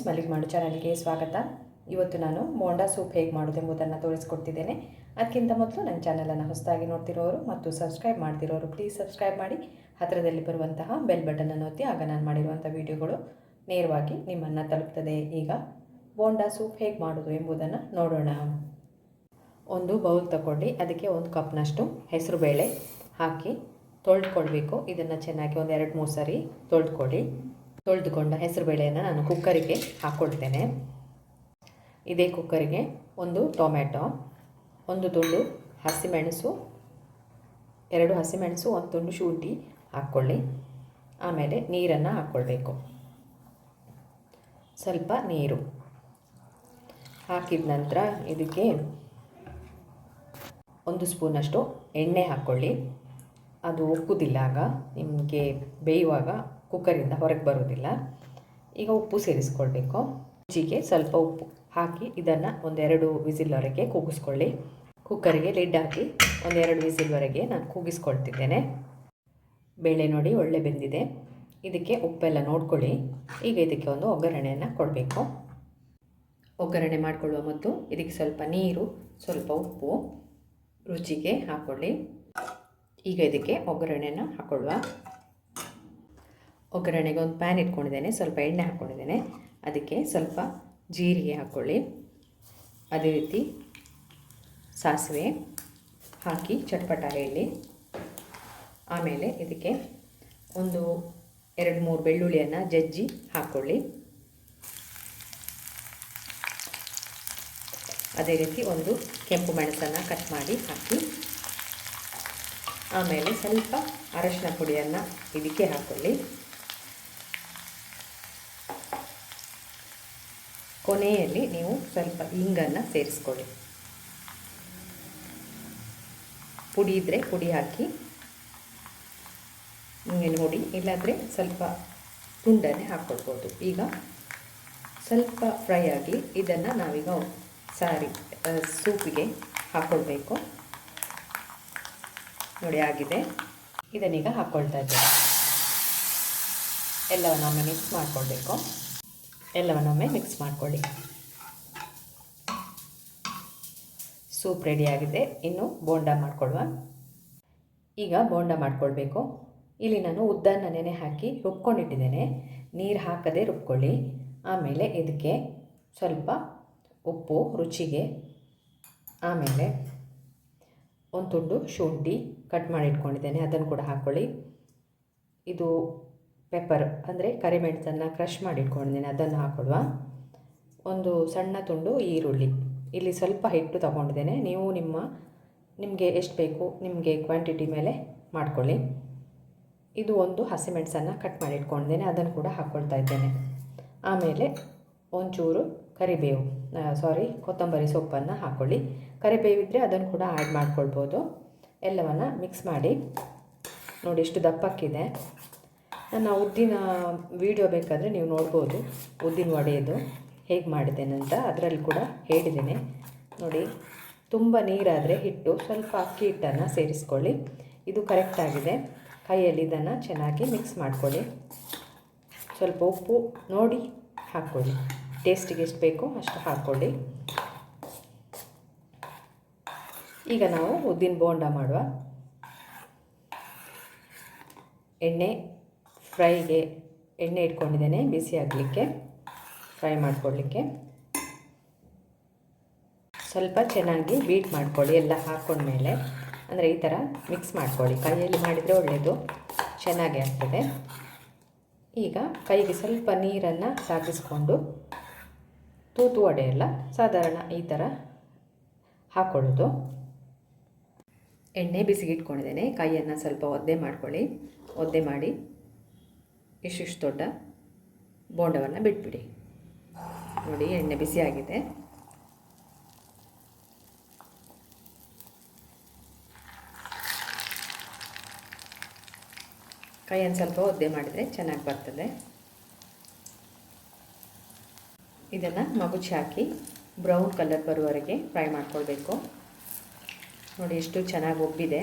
Friends, ಮಲ್ಲಿಗೆಮಾಡು ಚಾನಲ್ಗೆ ಸ್ವಾಗತ. ಇವತ್ತು ನಾನು ಬೋಂಡಾ ಸೂಪ್ ಹೇಗೆ ಮಾಡೋದೆಂಬುದನ್ನು ತೋರಿಸ್ಕೊಡ್ತಿದ್ದೇನೆ. ಅದಕ್ಕಿಂತ ಮೊದಲು ನನ್ನ ಚಾನಲನ್ನು ಹೊಸದಾಗಿ ನೋಡ್ತಿರೋರು ಮತ್ತು ಸಬ್ಸ್ಕ್ರೈಬ್ ಮಾಡ್ತಿರೋರು ಪ್ಲೀಸ್ ಸಬ್ಸ್ಕ್ರೈಬ್ ಮಾಡಿ, ಹತ್ತಿರದಲ್ಲಿ ಬರುವಂತಹ ಬೆಲ್ ಬಟನನ್ನು ಒತ್ತಿ. ಆಗ ನಾನು ಮಾಡಿರುವಂಥ ವಿಡಿಯೋಗಳು ನೇರವಾಗಿ ನಿಮ್ಮನ್ನು ತಲುಪ್ತದೆ. ಈಗ ಬೋಂಡಾ ಸೂಪ್ ಹೇಗೆ ಮಾಡೋದು ಎಂಬುದನ್ನು ನೋಡೋಣ. ಒಂದು ಬೌಲ್ ತಗೊಂಡು ಅದಕ್ಕೆ 1 ಕಪ್ನಷ್ಟು ಹೆಸರುಬೇಳೆ ಹಾಕಿ ತೊಳೆದುಕೊಳ್ಬೇಕು. ಇದನ್ನು ಚೆನ್ನಾಗಿ ಒಂದು 2-3 ಸರಿ ತೊಳೆದುಕೊಂಡ ಹೆಸರುಬೇಳೆಯನ್ನು ನಾನು ಕುಕ್ಕರಿಗೆ ಹಾಕ್ಕೊಳ್ತೇನೆ. ಇದೇ ಕುಕ್ಕರಿಗೆ 1 ಟೊಮೆಟೊ, 1 ತುಂಡು ಹಸಿಮೆಣಸು, 2 ಹಸಿಮೆಣಸು, 1 ತುಂಡು ಶುಂಠಿ ಹಾಕ್ಕೊಳ್ಳಿ. ಆಮೇಲೆ ನೀರನ್ನು ಹಾಕ್ಕೊಳ್ಬೇಕು. ಸ್ವಲ್ಪ ನೀರು ಹಾಕಿದ ನಂತರ ಇದಕ್ಕೆ 1 ಸ್ಪೂನಷ್ಟು ಎಣ್ಣೆ ಹಾಕ್ಕೊಳ್ಳಿ. ಅದು ಒಪ್ಪುವುದಿಲ್ಲ, ಆಗ ನಿಮಗೆ ಬೇಯುವಾಗ ಕುಕ್ಕರಿಂದ ಹೊರಗೆ ಬರೋದಿಲ್ಲ. ಈಗ ಉಪ್ಪು ಸೇರಿಸ್ಕೊಳ್ಬೇಕು. ರುಚಿಗೆ ಸ್ವಲ್ಪ ಉಪ್ಪು ಹಾಕಿ ಇದನ್ನು 1-2 ವಿಸಿಲ್ವರೆಗೆ ಕೂಗಿಸ್ಕೊಳ್ಳಿ. ಕುಕ್ಕರಿಗೆ ಲಿಡ್ ಹಾಕಿ 1-2 ವಿಸಿಲ್ವರೆಗೆ ನಾನು ಕೂಗಿಸ್ಕೊಳ್ತಿದ್ದೇನೆ. ಬೇಳೆ ನೋಡಿ ಒಳ್ಳೆ ಬೆಂದಿದೆ. ಇದಕ್ಕೆ ಉಪ್ಪೆಲ್ಲ ನೋಡ್ಕೊಳ್ಳಿ. ಈಗ ಇದಕ್ಕೆ ಒಂದು ಒಗ್ಗರಣೆಯನ್ನು ಕೊಡಬೇಕು. ಒಗ್ಗರಣೆ ಮಾಡಿಕೊಳ್ಳುವ ಮೊದಲು ಇದಕ್ಕೆ ಸ್ವಲ್ಪ ನೀರು, ಸ್ವಲ್ಪ ಉಪ್ಪು ರುಚಿಗೆ ಹಾಕ್ಕೊಳ್ಳಿ. ಈಗ ಇದಕ್ಕೆ ಒಗ್ಗರಣೆಯನ್ನು ಹಾಕ್ಕೊಳ್ಳುವ. ಒಗ್ಗರಣೆಗೆ ಒಂದು ಪ್ಯಾನ್ ಇಟ್ಕೊಂಡಿದ್ದೇನೆ, ಸ್ವಲ್ಪ ಎಣ್ಣೆ ಹಾಕ್ಕೊಂಡಿದ್ದೇನೆ. ಅದಕ್ಕೆ ಸ್ವಲ್ಪ ಜೀರಿಗೆ ಹಾಕ್ಕೊಳ್ಳಿ. ಅದೇ ರೀತಿ ಸಾಸಿವೆ ಹಾಕಿ ಚಟ್ಪಟ ಹೇಳಿ. ಆಮೇಲೆ ಇದಕ್ಕೆ 1-2-3 ಬೆಳ್ಳುಳ್ಳಿಯನ್ನು ಜಜ್ಜಿ ಹಾಕ್ಕೊಳ್ಳಿ. ಅದೇ ರೀತಿ 1 ಕೆಂಪು ಮೆಣಸನ್ನು ಕಟ್ ಮಾಡಿ ಹಾಕಿ. ಆಮೇಲೆ ಸ್ವಲ್ಪ ಅರಶಿನ ಪುಡಿಯನ್ನು ಇದಕ್ಕೆ ಹಾಕ್ಕೊಳ್ಳಿ. ಕೊನೆಯಲ್ಲಿ ನೀವು ಸ್ವಲ್ಪ ಇಂಗನ್ನು ಸೇರಿಸ್ಕೊಳ್ಳಿ. ಪುಡಿ ಇದ್ದರೆ ಪುಡಿ ಹಾಕಿ, ಹಿಂಗೆ ನೋಡಿ, ಇಲ್ಲಾಂದರೆ ಸ್ವಲ್ಪ ತುಂಡನ್ನೇ ಹಾಕ್ಕೊಳ್ಬೋದು. ಈಗ ಸ್ವಲ್ಪ ಫ್ರೈ ಆಗಿ ಇದನ್ನು ನಾವೀಗ ಸೂಪಿಗೆ ಹಾಕ್ಕೊಳ್ಬೇಕು. ನೋಡಿ ಆಗಿದೆ. ಇದನ್ನೀಗ ಹಾಕ್ಕೊಳ್ತಾ ಇದ್ದೇವೆ. ಎಲ್ಲವನ್ನೊಮ್ಮೆ ಮಿಕ್ಸ್ ಮಾಡಿಕೊಳ್ಳಿ. ಸೂಪ್ ರೆಡಿಯಾಗಿದೆ. ಇನ್ನು ಬೋಂಡಾ ಮಾಡ್ಕೊಳ್ಳುವ. ಈಗ ಬೋಂಡಾ ಮಾಡ್ಕೊಳ್ಬೇಕು. ಇಲ್ಲಿ ನಾನು ಉದ್ದನ್ನ ನೆನೆ ಹಾಕಿ ರುಬ್ಕೊಂಡಿಟ್ಟಿದ್ದೇನೆ. ನೀರು ಹಾಕದೆ ರುಬ್ಕೊಳ್ಳಿ. ಆಮೇಲೆ ಇದಕ್ಕೆ ಸ್ವಲ್ಪ ಉಪ್ಪು ರುಚಿಗೆ, ಆಮೇಲೆ 1 ತುಂಡು ಶುಂಠಿ ಕಟ್ ಮಾಡಿ ಇಟ್ಕೊಂಡಿದ್ದೇನೆ, ಅದನ್ನು ಕೂಡ ಹಾಕ್ಕೊಳ್ಳಿ. ಇದು ಪೆಪ್ಪರ್ ಅಂದರೆ ಕರಿಮೆಣಸನ್ನು ಕ್ರಷ್ ಮಾಡಿ ಇಟ್ಕೊಂಡಿದ್ದೇನೆ, ಅದನ್ನು ಹಾಕ್ಕೊಳ್ಳುವ. 1 ಸಣ್ಣ ತುಂಡು ಈರುಳ್ಳಿ. ಇಲ್ಲಿ ಸ್ವಲ್ಪ ಹಿಟ್ಟು ತಗೊಂಡಿದ್ದೇನೆ. ನೀವು ನಿಮಗೆ ಎಷ್ಟು ಬೇಕು ನಿಮಗೆ ಕ್ವಾಂಟಿಟಿ ಮೇಲೆ ಮಾಡ್ಕೊಳ್ಳಿ. ಇದು 1 ಹಸಿಮೆಣಸನ್ನು ಕಟ್ ಮಾಡಿ ಇಟ್ಕೊಂಡಿದ್ದೇನೆ, ಅದನ್ನು ಕೂಡ ಹಾಕ್ಕೊಳ್ತಾ ಇದ್ದೇನೆ. ಆಮೇಲೆ ಒಂಚೂರು ಕೊತ್ತಂಬರಿ ಸೊಪ್ಪನ್ನು ಹಾಕ್ಕೊಳ್ಳಿ. ಕರಿಬೇವಿದ್ದರೆ ಅದನ್ನು ಕೂಡ ಆ್ಯಡ್ ಮಾಡ್ಕೊಳ್ಬೋದು. ಎಲ್ಲವನ್ನು ಮಿಕ್ಸ್ ಮಾಡಿ. ನೋಡಿ ಎಷ್ಟು ದಪ್ಪಕ್ಕಿದೆ. ನನ್ನ ಉದ್ದಿನ ವಿಡಿಯೋ ಬೇಕಾದರೆ ನೀವು ನೋಡ್ಬೋದು, ಉದ್ದಿನ ವಡೆಯದು ಹೇಗೆ ಮಾಡಿದ್ದೇನೆ ಅಂತ ಅದರಲ್ಲಿ ಕೂಡ ಹೇಳಿದ್ದೇನೆ. ನೋಡಿ, ತುಂಬ ನೀರಾದರೆ ಹಿಟ್ಟು, ಸ್ವಲ್ಪ ಅಕ್ಕಿ ಹಿಟ್ಟನ್ನು ಸೇರಿಸ್ಕೊಳ್ಳಿ. ಇದು ಕರೆಕ್ಟಾಗಿದೆ. ಕೈಯಲ್ಲಿ ಇದನ್ನು ಚೆನ್ನಾಗಿ ಮಿಕ್ಸ್ ಮಾಡ್ಕೊಳ್ಳಿ. ಸ್ವಲ್ಪ ಉಪ್ಪು ನೋಡಿ ಹಾಕ್ಕೊಳ್ಳಿ. ಟೇಸ್ಟಿಗೆ ಎಷ್ಟು ಬೇಕೋ ಅಷ್ಟು ಹಾಕ್ಕೊಳ್ಳಿ. ಈಗ ನಾವು ಉದ್ದಿನ ಬೋಂಡ ಮಾಡುವ. ಫ್ರೈಗೆ ಎಣ್ಣೆ ಇಟ್ಕೊಂಡಿದ್ದೇನೆ ಬಿಸಿ ಆಗಲಿಕ್ಕೆ, ಫ್ರೈ ಮಾಡ್ಕೊಳ್ಳಿಕ್ಕೆ. ಸ್ವಲ್ಪ ಚೆನ್ನಾಗಿ ಬೀಟ್ ಮಾಡ್ಕೊಳ್ಳಿ. ಎಲ್ಲ ಹಾಕ್ಕೊಂಡ್ಮೇಲೆ ಅಂದರೆ ಈ ಥರ ಮಿಕ್ಸ್ ಮಾಡ್ಕೊಳ್ಳಿ. ಕೈಯಲ್ಲಿ ಮಾಡಿದರೆ ಒಳ್ಳೆಯದು, ಚೆನ್ನಾಗಿ ಆಗ್ತದೆ. ಈಗ ಕೈಗೆ ಸ್ವಲ್ಪ ನೀರನ್ನು ತಾಗಿಸ್ಕೊಂಡು ತೂತು ವಡೆ ಎಲ್ಲ ಸಾಧಾರಣ ಈ ಥರ ಹಾಕ್ಕೊಳ್ಳೋದು. ಎಣ್ಣೆ ಬಿಸಿಗೆ ಇಟ್ಕೊಂಡಿದ್ದೇನೆ. ಕೈಯನ್ನು ಸ್ವಲ್ಪ ಒದ್ದೆ ಮಾಡ್ಕೊಳ್ಳಿ. ಒದ್ದೆ ಮಾಡಿ ಇಷ್ಟಿಷ್ಟು ದೊಡ್ಡ ಬೋಂಡವನ್ನು ಬಿಟ್ಬಿಡಿ. ನೋಡಿ, ಎಣ್ಣೆ ಬಿಸಿಯಾಗಿದೆ. ಕೈಯನ್ನು ಸ್ವಲ್ಪ ಒದ್ದೆ ಮಾಡಿದರೆ ಚೆನ್ನಾಗಿ ಬರ್ತದೆ. ಇದನ್ನು ಮಗುಚಿ ಹಾಕಿ ಬ್ರೌನ್ ಕಲರ್ ಬರುವವರೆಗೆ ಫ್ರೈ ಮಾಡ್ಕೊಳ್ಬೇಕು. ನೋಡಿ ಎಷ್ಟು ಚೆನ್ನಾಗಿ ಒಬ್ಬಿದೆ.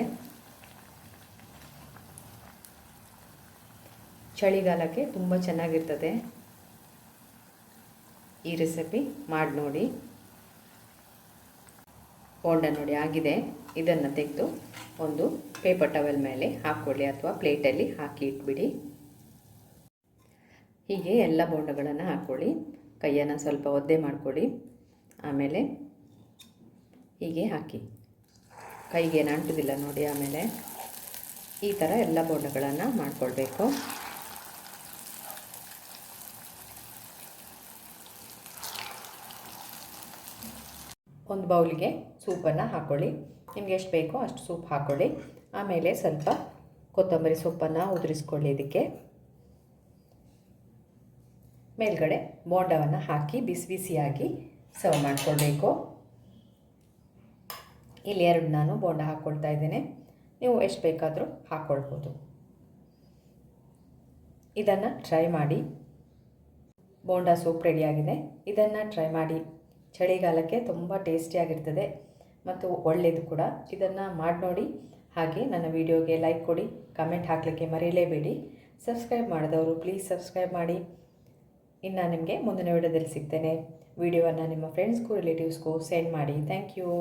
ಚಳಿಗಾಲಕ್ಕೆ ತುಂಬ ಚೆನ್ನಾಗಿರ್ತದೆ. ಈ ರೆಸಿಪಿ ಮಾಡಿ ನೋಡಿ. ಬೋಂಡ ನೋಡಿ ಆಗಿದೆ. ಇದನ್ನು ತೆಗೆದು ಒಂದು ಪೇಪರ್ ಟವೆಲ್ ಮೇಲೆ ಹಾಕ್ಕೊಳ್ಳಿ ಅಥವಾ ಪ್ಲೇಟಲ್ಲಿ ಹಾಕಿ ಇಟ್ಬಿಡಿ. ಹೀಗೆ ಎಲ್ಲ ಬೋಂಡಗಳನ್ನು ಹಾಕ್ಕೊಳ್ಳಿ. ಕೈಯನ್ನು ಸ್ವಲ್ಪ ಒದ್ದೆ ಮಾಡ್ಕೊಳ್ಳಿ. ಆಮೇಲೆ ಹೀಗೆ ಹಾಕಿ, ಕೈಗೇನು ಅಂಟುವುದಿಲ್ಲ ನೋಡಿ. ಆಮೇಲೆ ಈ ಥರ ಎಲ್ಲ ಬೋಂಡಗಳನ್ನು ಮಾಡಿಕೊಳ್ಬೇಕು. ಒಂದು ಬೌಲಿಗೆ ಸೂಪನ್ನು ಹಾಕ್ಕೊಳ್ಳಿ. ನಿಮ್ಗೆ ಎಷ್ಟು ಬೇಕೋ ಅಷ್ಟು ಸೂಪ್ ಹಾಕ್ಕೊಳ್ಳಿ. ಆಮೇಲೆ ಸ್ವಲ್ಪ ಕೊತ್ತಂಬರಿ ಸೊಪ್ಪನ್ನು ಉದುರಿಸ್ಕೊಳ್ಳಿ. ಇದಕ್ಕೆ ಮೇಲ್ಗಡೆ ಬೋಂಡವನ್ನು ಹಾಕಿ ಬಿಸಿ ಬಿಸಿಯಾಗಿ ಸರ್ವ್ ಮಾಡಿಕೊಳ್ಬೇಕು. ಇಲ್ಲಿ 2 ನಾನು ಬೋಂಡ ಹಾಕ್ಕೊಳ್ತಾ ಇದ್ದೇನೆ. ನೀವು ಎಷ್ಟು ಬೇಕಾದರೂ ಹಾಕ್ಕೊಳ್ಬೋದು. ಇದನ್ನು ಟ್ರೈ ಮಾಡಿ. ಬೋಂಡ ಸೂಪ್ ರೆಡಿಯಾಗಿದೆ. ಇದನ್ನು ಟ್ರೈ ಮಾಡಿ. ಚಳಿಗಾಲಕ್ಕೆ ತುಂಬ ಟೇಸ್ಟಿಯಾಗಿರ್ತದೆ ಮತ್ತು ಒಳ್ಳೆಯದು ಕೂಡ. ಇದನ್ನು ಮಾಡಿ ನೋಡಿ. ಹಾಗೆ ನನ್ನ ವಿಡಿಯೋಗೆ ಲೈಕ್ ಕೊಡಿ, ಕಮೆಂಟ್ ಹಾಕಲಿಕ್ಕೆ ಮರೆಯಲೇಬೇಡಿ. ಸಬ್ಸ್ಕ್ರೈಬ್ ಮಾಡಿದವರು ಪ್ಲೀಸ್ ಸಬ್ಸ್ಕ್ರೈಬ್ ಮಾಡಿ. ಇನ್ನು ನಿಮಗೆ ಮುಂದಿನ ವಿಡಿಯೋದಲ್ಲಿ ಸಿಗ್ತೇನೆ. ವಿಡಿಯೋವನ್ನು ನಿಮ್ಮ ಫ್ರೆಂಡ್ಸ್ಗೂ ರಿಲೇಟಿವ್ಸ್ಗೂ ಸೆಂಡ್ ಮಾಡಿ. Thank you.